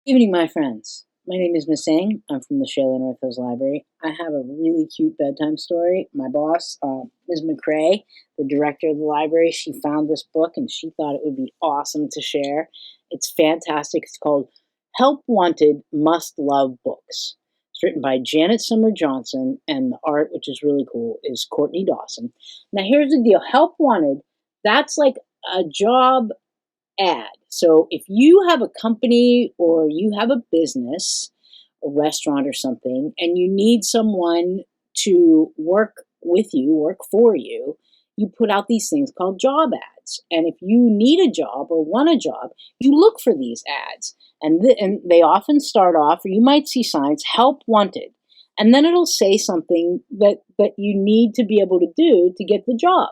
Evening, my friends. My name is Miss Ang. I'm from the Shayla North Hills Library. I have a really cute bedtime story. My boss, Ms. McCrae, the director of the library, she found this book and she thought it would be awesome to share. It's fantastic. It's called Help Wanted Must Love Books. It's written by Janet Summer Johnson, and the art, which is really cool, is Courtney Dawson. Now, here's the deal. Help Wanted, that's like a job ad. So if you have a company or you have a business, a restaurant or something, and you need someone to work with you, work for you, you put out these things called job ads. And if you need a job or want a job, you look for these ads. And they often start off, or you might see signs, help wanted. And then it'll say something that you need to be able to do to get the job.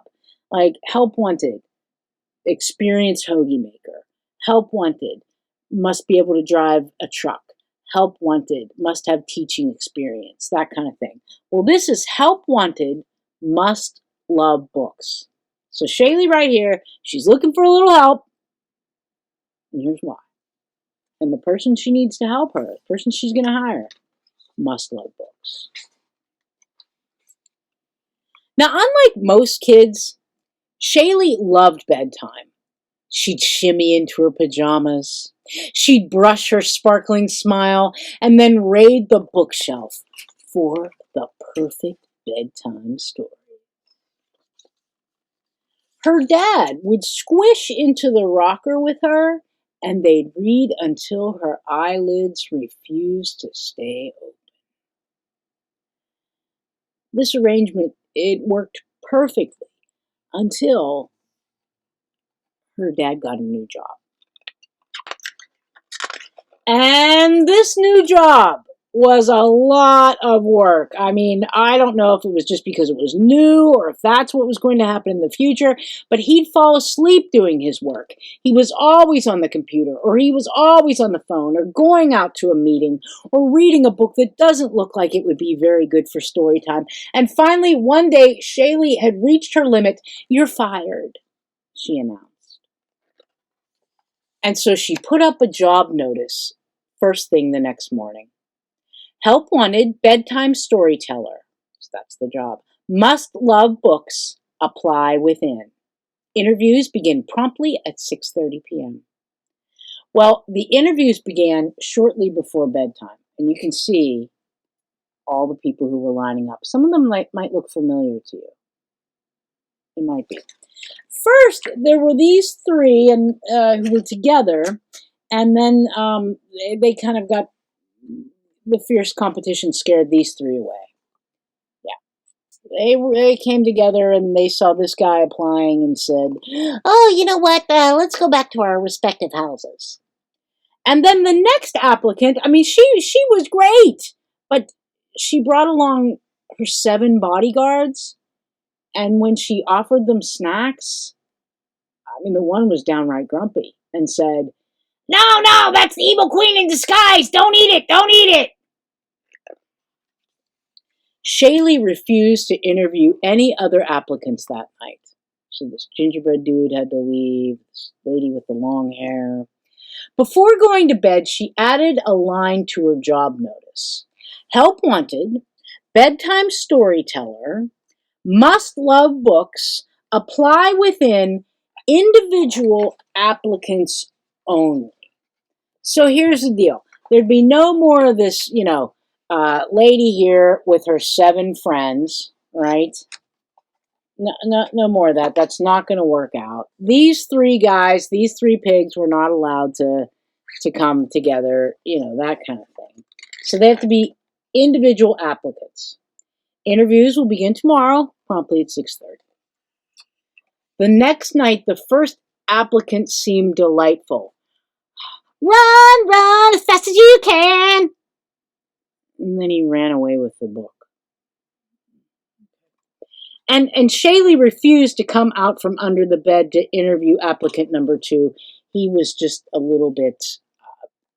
Like help wanted, experienced hoagie maker. Help wanted, must be able to drive a truck. Help wanted, must have teaching experience, that kind of thing. Well, this is help wanted, must love books. So Shaylee right here, she's looking for a little help, and here's why. And the person she needs to help her, the person she's going to hire, must love books. Now, unlike most kids, Shaylee loved bedtime. She'd shimmy into her pajamas. She'd brush her sparkling smile and then raid the bookshelf for the perfect bedtime story. Her dad would squish into the rocker with her, and they'd read until her eyelids refused to stay open. This arrangement, it worked perfectly until her dad got a new job. And this new job was a lot of work. I mean, I don't know if it was just because it was new or if that's what was going to happen in the future, but he'd fall asleep doing his work. He was always on the computer, or he was always on the phone, or going out to a meeting, or reading a book that doesn't look like it would be very good for story time. And finally, one day, Shaylee had reached her limit. "You're fired," she announced. And so she put up a job notice first thing the next morning. Help wanted, bedtime storyteller. So that's the job. Must love books. Apply within. Interviews begin promptly at 6:30 p.m. Well, the interviews began shortly before bedtime, and you can see all the people who were lining up. Some of them might look familiar to you. It might be. First, there were these three and who were together, and then they kind of got the fierce competition scared these three away. Yeah, they came together and they saw this guy applying and said, "Oh, you know what? Let's go back to our respective houses." And then the next applicant, I mean, she was great, but she brought along her 7 bodyguards, and when she offered them snacks, I mean, the one was downright grumpy and said, "No, no, that's the evil queen in disguise. Don't eat it. Don't eat it." Shaylee refused to interview any other applicants that night. So this gingerbread dude had to leave, this lady with the long hair. Before going to bed, she added a line to her job notice. Help wanted, bedtime storyteller, must love books, apply within, individual applicants only. So here's the deal. There'd be no more of this, lady here with her 7 friends, right? No more of that. That's not going to work out. These 3 guys, these 3 pigs were not allowed to come together, that kind of thing. So they have to be individual applicants. Interviews will begin tomorrow, promptly at 6:30. The next night, the first applicant seemed delightful. Run as fast as you can. And then he ran away with the book. And Shaylee refused to come out from under the bed to interview applicant number 2. He was just a little bit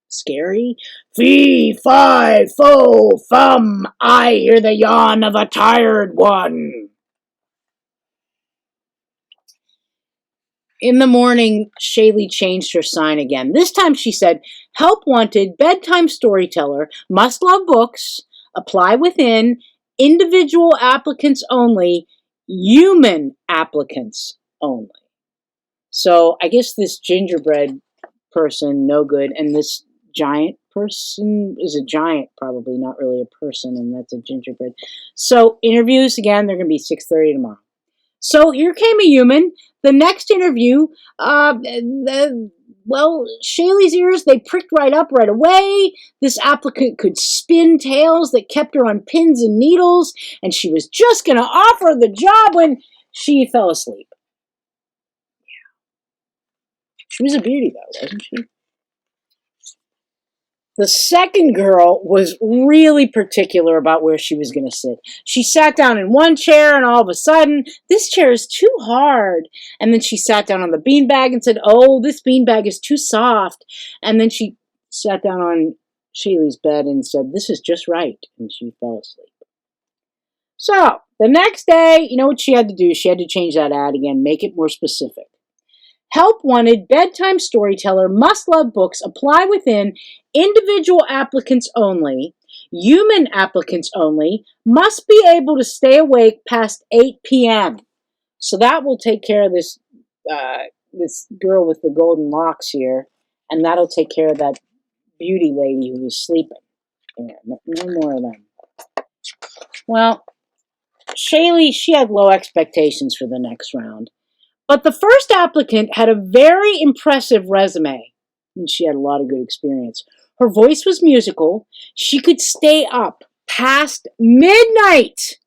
scary. Fee, fi, fo, fum, I hear the yawn of a tired one. in the morning, Shaylee changed her sign again. This time she said, "Help wanted, bedtime storyteller, must love books, apply within, individual applicants only, human applicants only." So I guess this gingerbread person, no good, and this giant person is a giant, probably not really a person, and that's a gingerbread. So interviews, again, they're going to be 6:30 tomorrow. So here came a human. The next interview, Shaylee's ears, they pricked right up right away. This applicant could spin tales that kept her on pins and needles, and she was just going to offer the job when she fell asleep. She was a beauty, though, wasn't she? The second girl was really particular about where she was going to sit. She sat down in one chair, and all of a sudden, "This chair is too hard." And then she sat down on the beanbag and said, "Oh, this beanbag is too soft." And then she sat down on Shaylee's bed and said, "This is just right." And she fell asleep. So the next day, you know what she had to do? She had to change that ad again, make it more specific. "Help wanted, bedtime storyteller, must love books, apply within, individual applicants only, human applicants only, must be able to stay awake past 8 p.m. So that will take care of this girl with the golden locks here, and that'll take care of that beauty lady who was sleeping. Yeah, no more of them. Well, Shaylee, she had low expectations for the next round. But the first applicant had a very impressive resume, and she had a lot of good experience. Her voice was musical. She could stay up past midnight,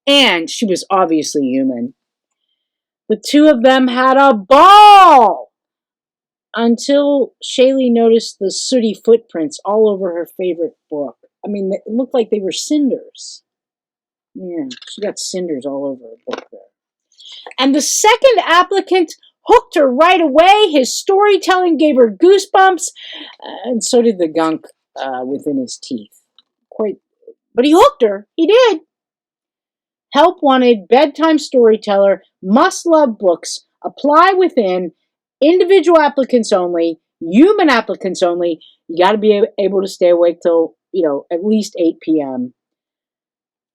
and she was obviously human. The two of them had a ball until Shaylee noticed the sooty footprints all over her favorite book. I mean, it looked like they were cinders. Yeah, she got cinders all over her book there. And the second applicant hooked her right away. His storytelling gave her goosebumps, and so did the gunk within his teeth. But he hooked her. He did. "Help wanted, bedtime storyteller, must love books, apply within, individual applicants only, human applicants only. You got to be able to stay awake till, at least 8 p.m.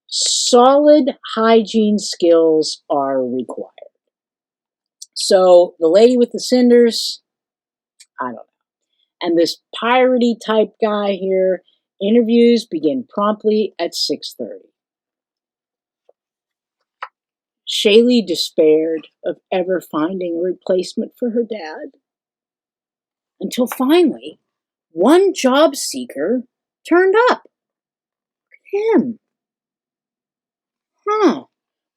Solid hygiene skills are required." So the lady with the cinders, I don't know. And this piratey type guy here, interviews begin promptly at 6:30. Shaylee despaired of ever finding a replacement for her dad. Until finally, one job seeker turned up. Him.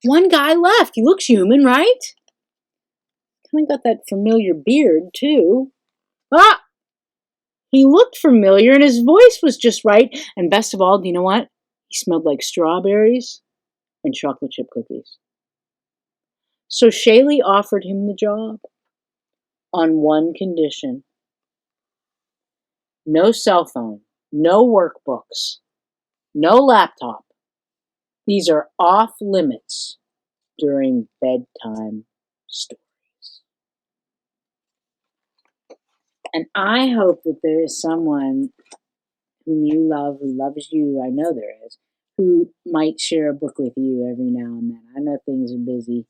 One guy left. He looks human, right? Kind of got that familiar beard, too. He looked familiar, and his voice was just right. And best of all, do you know what? He smelled like strawberries and chocolate chip cookies. So Shaylee offered him the job on one condition: no cell phone, no workbooks, no laptop. These are off limits during bedtime stories. And I hope that there is someone whom you love, who loves you, I know there is, who might share a book with you every now and then. I know things are busy,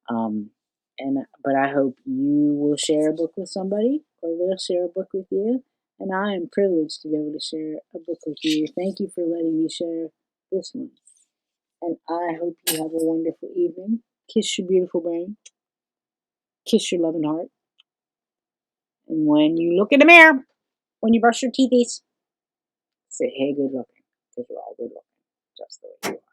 but I hope you will share a book with somebody, or they'll share a book with you. And I am privileged to be able to share a book with you. Thank you for letting me share this one. And I hope you have a wonderful evening. Kiss your beautiful brain. Kiss your loving heart. And when you look in the mirror, when you brush your teethies, say, "Hey, good looking," because we're all good looking, just the way you are.